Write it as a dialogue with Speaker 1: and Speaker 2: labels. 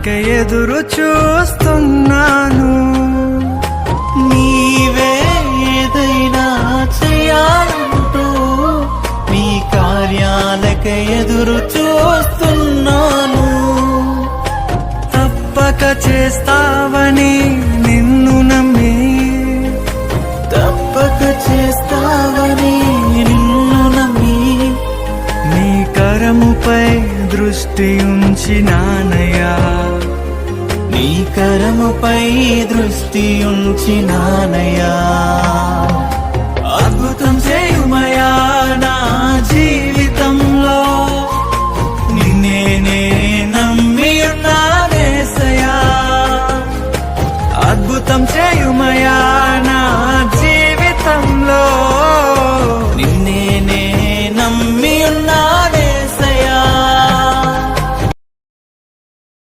Speaker 1: కార్యాలకై ఎదురు చూస్తున్నాను.
Speaker 2: నీవే ఏదైనా చేయాలంటూ నీ కార్యాలకై ఎదురు చూస్తున్నాను.
Speaker 1: తప్పక చేస్తావని నిన్ను నమ్మి,
Speaker 2: తప్పక చేస్తావని నిన్ను నమ్మి
Speaker 1: నీ కరముపై దృష్టి ఉంచినానయ్యా.
Speaker 2: నీ కరముపై దృష్టి ఉంచినానయ్యా.